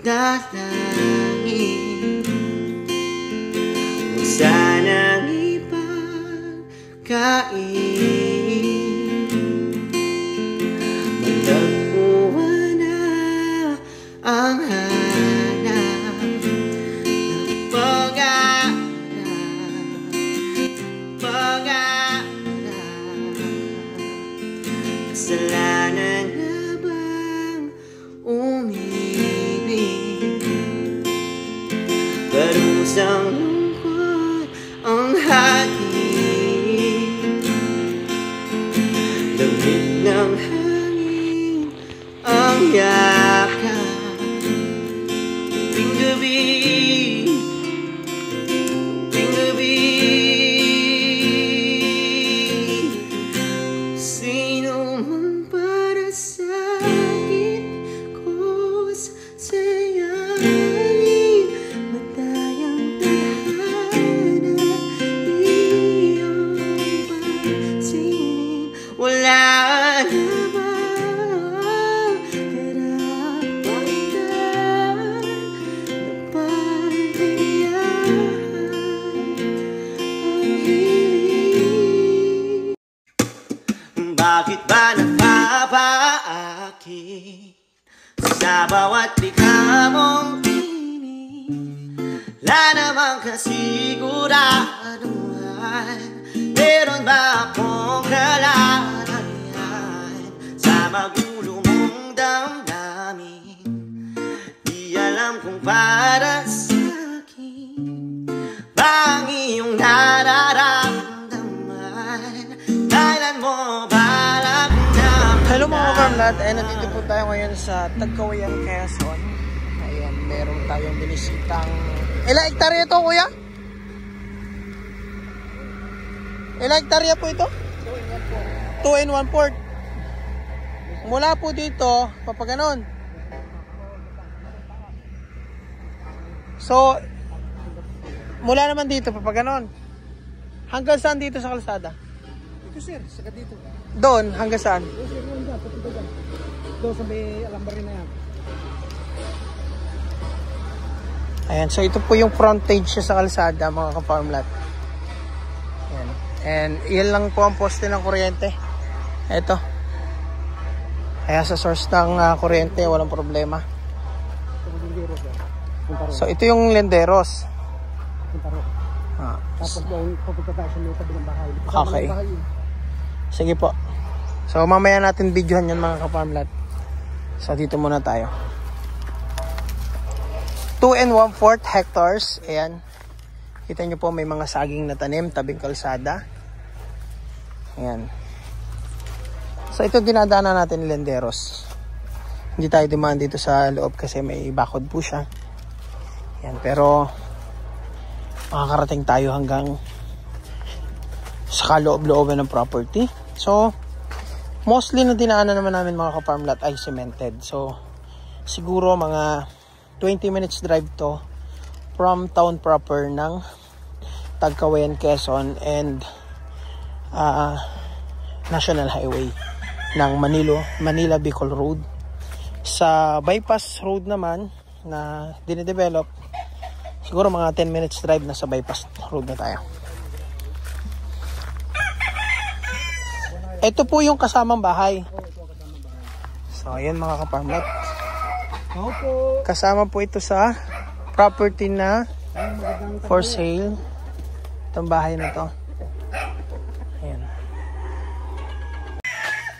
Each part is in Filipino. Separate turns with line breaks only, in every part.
magdadangin. Huwag sanang ipagkain, matagpuan na ang hanap ng pag-aalala. Kasalanan nga bang umibig? Parusang lungkot ang hatid, lamig ng hangin ang yakap. Tuwing gabi, sino man para sa'kin ko sayangin, matayang tadhana iyong pansinin. Wala namang karapatan na pagliyahan ang hiling. Bakit ba napapaakit sa bawat likha mong tinig? Wala namang kasiguraduhan, meron ba akong kalagayan sa magulo mong damdamin? Di alam kung para sa'kin ba ang iyong nararamdaman. Kailan mo balak na? Hello mga kaparmlat, nandito po tayo ngayon sa Tagkawayan, Quezon. Ayan, meron tayong binisitang... Ilang hektarya ito, kuya? Ilang hektarya po ito? 2 1/4. Mula po dito, papaganon. So, mula naman dito, papaganon. Hanggang saan dito sa kalsada?
Ito sir, saka dito.
Doon, hanggang saan?
Doon sir, doon dyan, pati doon. Doon sa may alambar na yan.
Ayan, so ito po yung frontage siya sa kalsada, mga ka-farmlat. Ayan. And iyan lang po ang poste ng kuryente. Ito. Kaya sa source ng kuryente, walang problema. So ito yung Lenderos.
Tapos doon, pupunta tayo sa may tabi ng bahay.
Okay. Sige po. So mamaya natin videohan yan mga ka-farmlat. So dito muna tayo. 2 1/4 hectares. Ayan. Kita nyo po may mga saging na tanim tabing kalsada. Ayan. So ito dinadaanan natin Lenderos. Hindi tayo dumaan dito sa loob kasi may bakod po siya. Ayan. Pero makakarating tayo hanggang sa kaloob-looban ng property. So mostly na dinaanan naman namin mga ka-farmlat ay cemented. So siguro mga 20 minutes drive to from town proper ng Tagkawayan, Quezon and National Highway ng Manila Bicol Road. Sa bypass road naman na dinidevelop, siguro mga 10 minutes drive na sa bypass road na tayo. Ito po yung kasamang bahay. So ayan mga ka-farmlat. Kasama po ito sa property na for sale. Itong bahay na to. Ayan.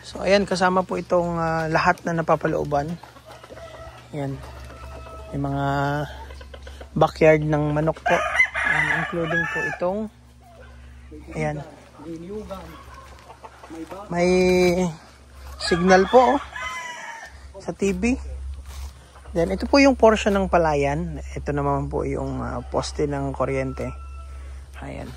So ayan, kasama po itong lahat na napapalooban. Ayan. May mga backyard ng manok po. Ayan, including po itong ayan. May signal po sa TV. Then, ito po yung portion ng palayan. Ito naman po yung poste ng kuryente. Ayan.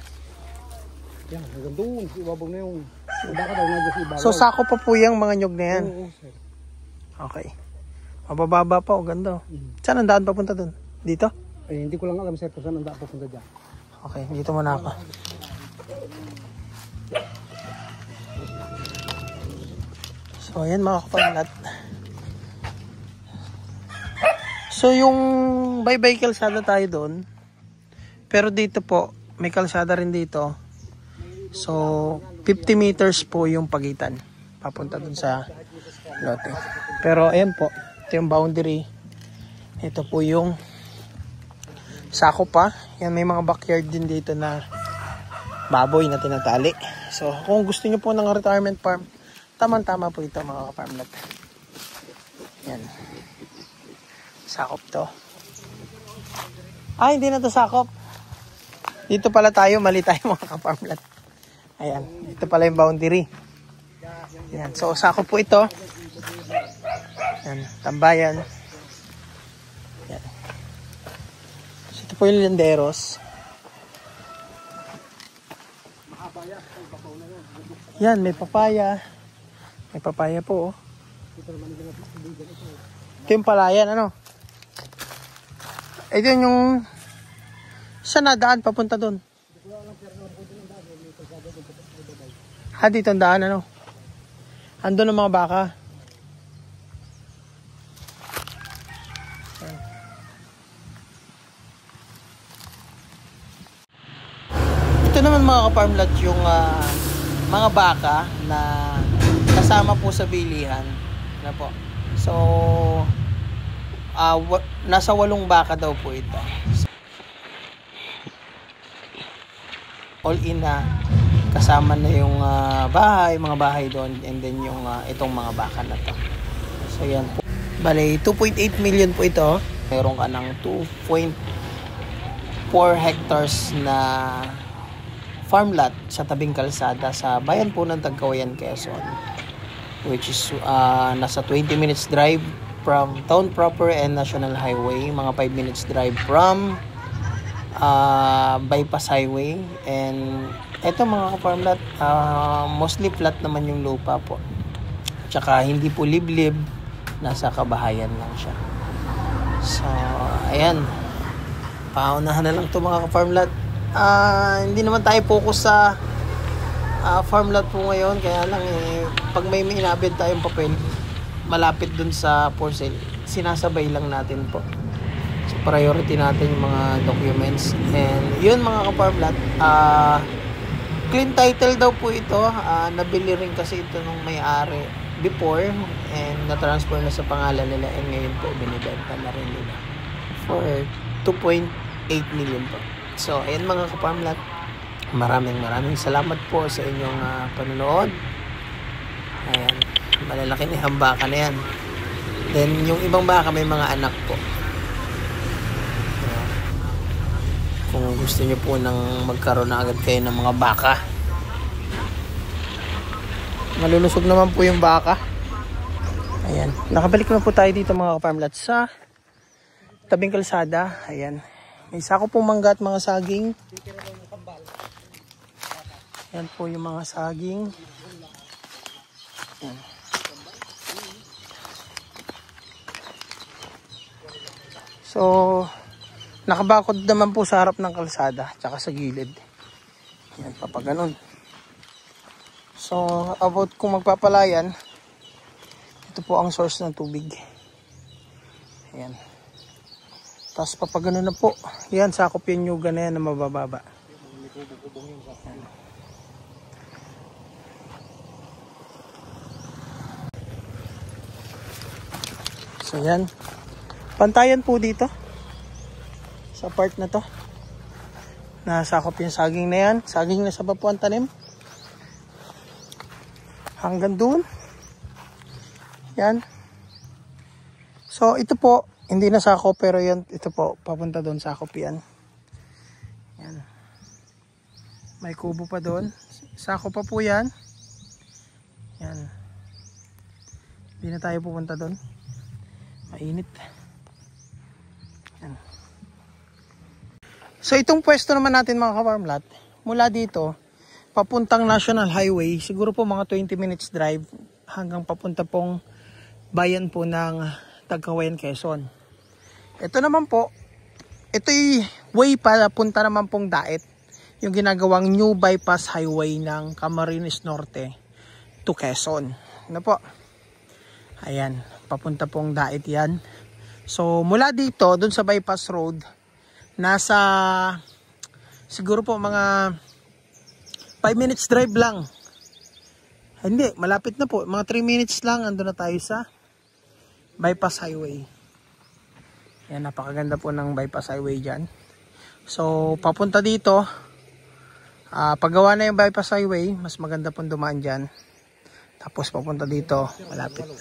Yan, hanggang doon. Ibabog na yung... Baka daw na dyan ibabaw.
So, sako pa po yung mga nyug na yan?
Oo, sir.
Okay. Mabababa pa. O, ganda. Saan ang daan papunta doon? Dito?
Ay, hindi ko lang alam, sir, kung saan ang daan papunta dyan.
Okay, dito muna ako. So, ayan mga kapangat. So yung bye-bye kalsada tayo doon. Pero dito po, may kalsada rin dito. So 50 meters po yung pagitan. Papunta doon sa lote. Pero ayan po, ito yung boundary. Ito po yung sako pa. Yan, may mga backyard din dito na baboy na tinatali. So kung gusto nyo po ng retirement farm, tamang-tama po ito mga ka-farmlet. Yan. Sakop to. Hindi na to sakop. Dito pala tayo, mali tayo mga ka-farmlet. Ayan, ito pala yung boundary. Yan, so sakop po ito. Yan, tambayan. Yan. So ito po yung linderos. Yan, may papaya. May papaya po. Ito yung palayan, ano? Ito yung sa nadaan papunta doon. Dito ang daan, ano? Andun ang mga baka. Ito naman mga ka-farmlet yung mga baka na kasama po sa bilihan. Na po. So nasa 8 baka daw po ito. All in na kasama na yung mga bahay doon, and then yung itong mga baka na to. So yan po. Bale, 2.8 million po ito. Meron ka ng 2.4 hectares na farm lot sa tabing kalsada sa bayan po ng Tagkawayan, Quezon, which is nasa 20 minutes drive from town proper and National Highway, mga 5 minutes drive from bypass highway. And eto mga ka-farm lot, mostly flat naman yung lupa po, tsaka hindi po liblib, nasa kabahayan lang siya. So ayan, paunahan na lang to mga ka-farm lot. Hindi naman tayo focus sa farm lot po ngayon, kaya lang pag may inabid tayong papel malapit dun sa for sale, sinasabay lang natin po. So priority natin yung mga documents. And yun mga ka-farm lot, clean title daw po ito. Nabili rin kasi ito nung may-ari before, and na-transfer na sa pangalan nila, and ngayon po binibenta na rin nila for 2.8 million po. So ayan mga ka-farm lot, maraming salamat po sa inyong panonood. Ayan, malalaki na yung baka na yan. Then yung ibang baka may mga anak po. Kung gusto nyo po nang magkaroon na agad kayo ng mga baka, malulusog naman po yung baka. Ayan, nakabalik na po tayo dito mga ka-farm lot sa tabing kalsada. Ayan, may sako pong mangga at mga saging. Ayan po yung mga saging. Ayan. So nakabakod naman po sa harap ng kalsada tsaka sa gilid. Yan, papaganon. So about kung magpapalayan, ito po ang source ng tubig. Ayan. Tapos papaganon na po. Yan, sakop yung nyuga na yan na mabababa. Ayan. So yan, pantayan po dito sa part na to. Nasakop yung saging na yan. Saging na sa po ang tanim. Hanggang doon. Yan. So ito po, hindi na sakop, pero yan, ito po, papunta doon, sakop yan. Yan. May kubo pa doon. Sakop pa po yan. Yan. Hindi na tayo pupunta doon. Mainit. Yan. So itong pwesto naman natin mga ka-farm lot, mula dito papuntang National Highway, siguro po mga 20 minutes drive hanggang papunta pong bayan po ng Tagkawayan, Quezon. Ito naman po, ito'y way para punta naman pong Daet, yung ginagawang new bypass highway ng Camarines Norte to Quezon. Ano po? Ayan, papunta pong Daet yan. So mula dito, dun sa bypass road, nasa siguro po mga 5 minutes drive lang. Hindi, malapit na po. Mga 3 minutes lang, andun na tayo sa bypass highway. Yan, napakaganda po ng bypass highway dyan. So, papunta dito, paggawa na yung bypass highway, mas maganda pong dumaan dyan. Tapos papunta dito, malapit na.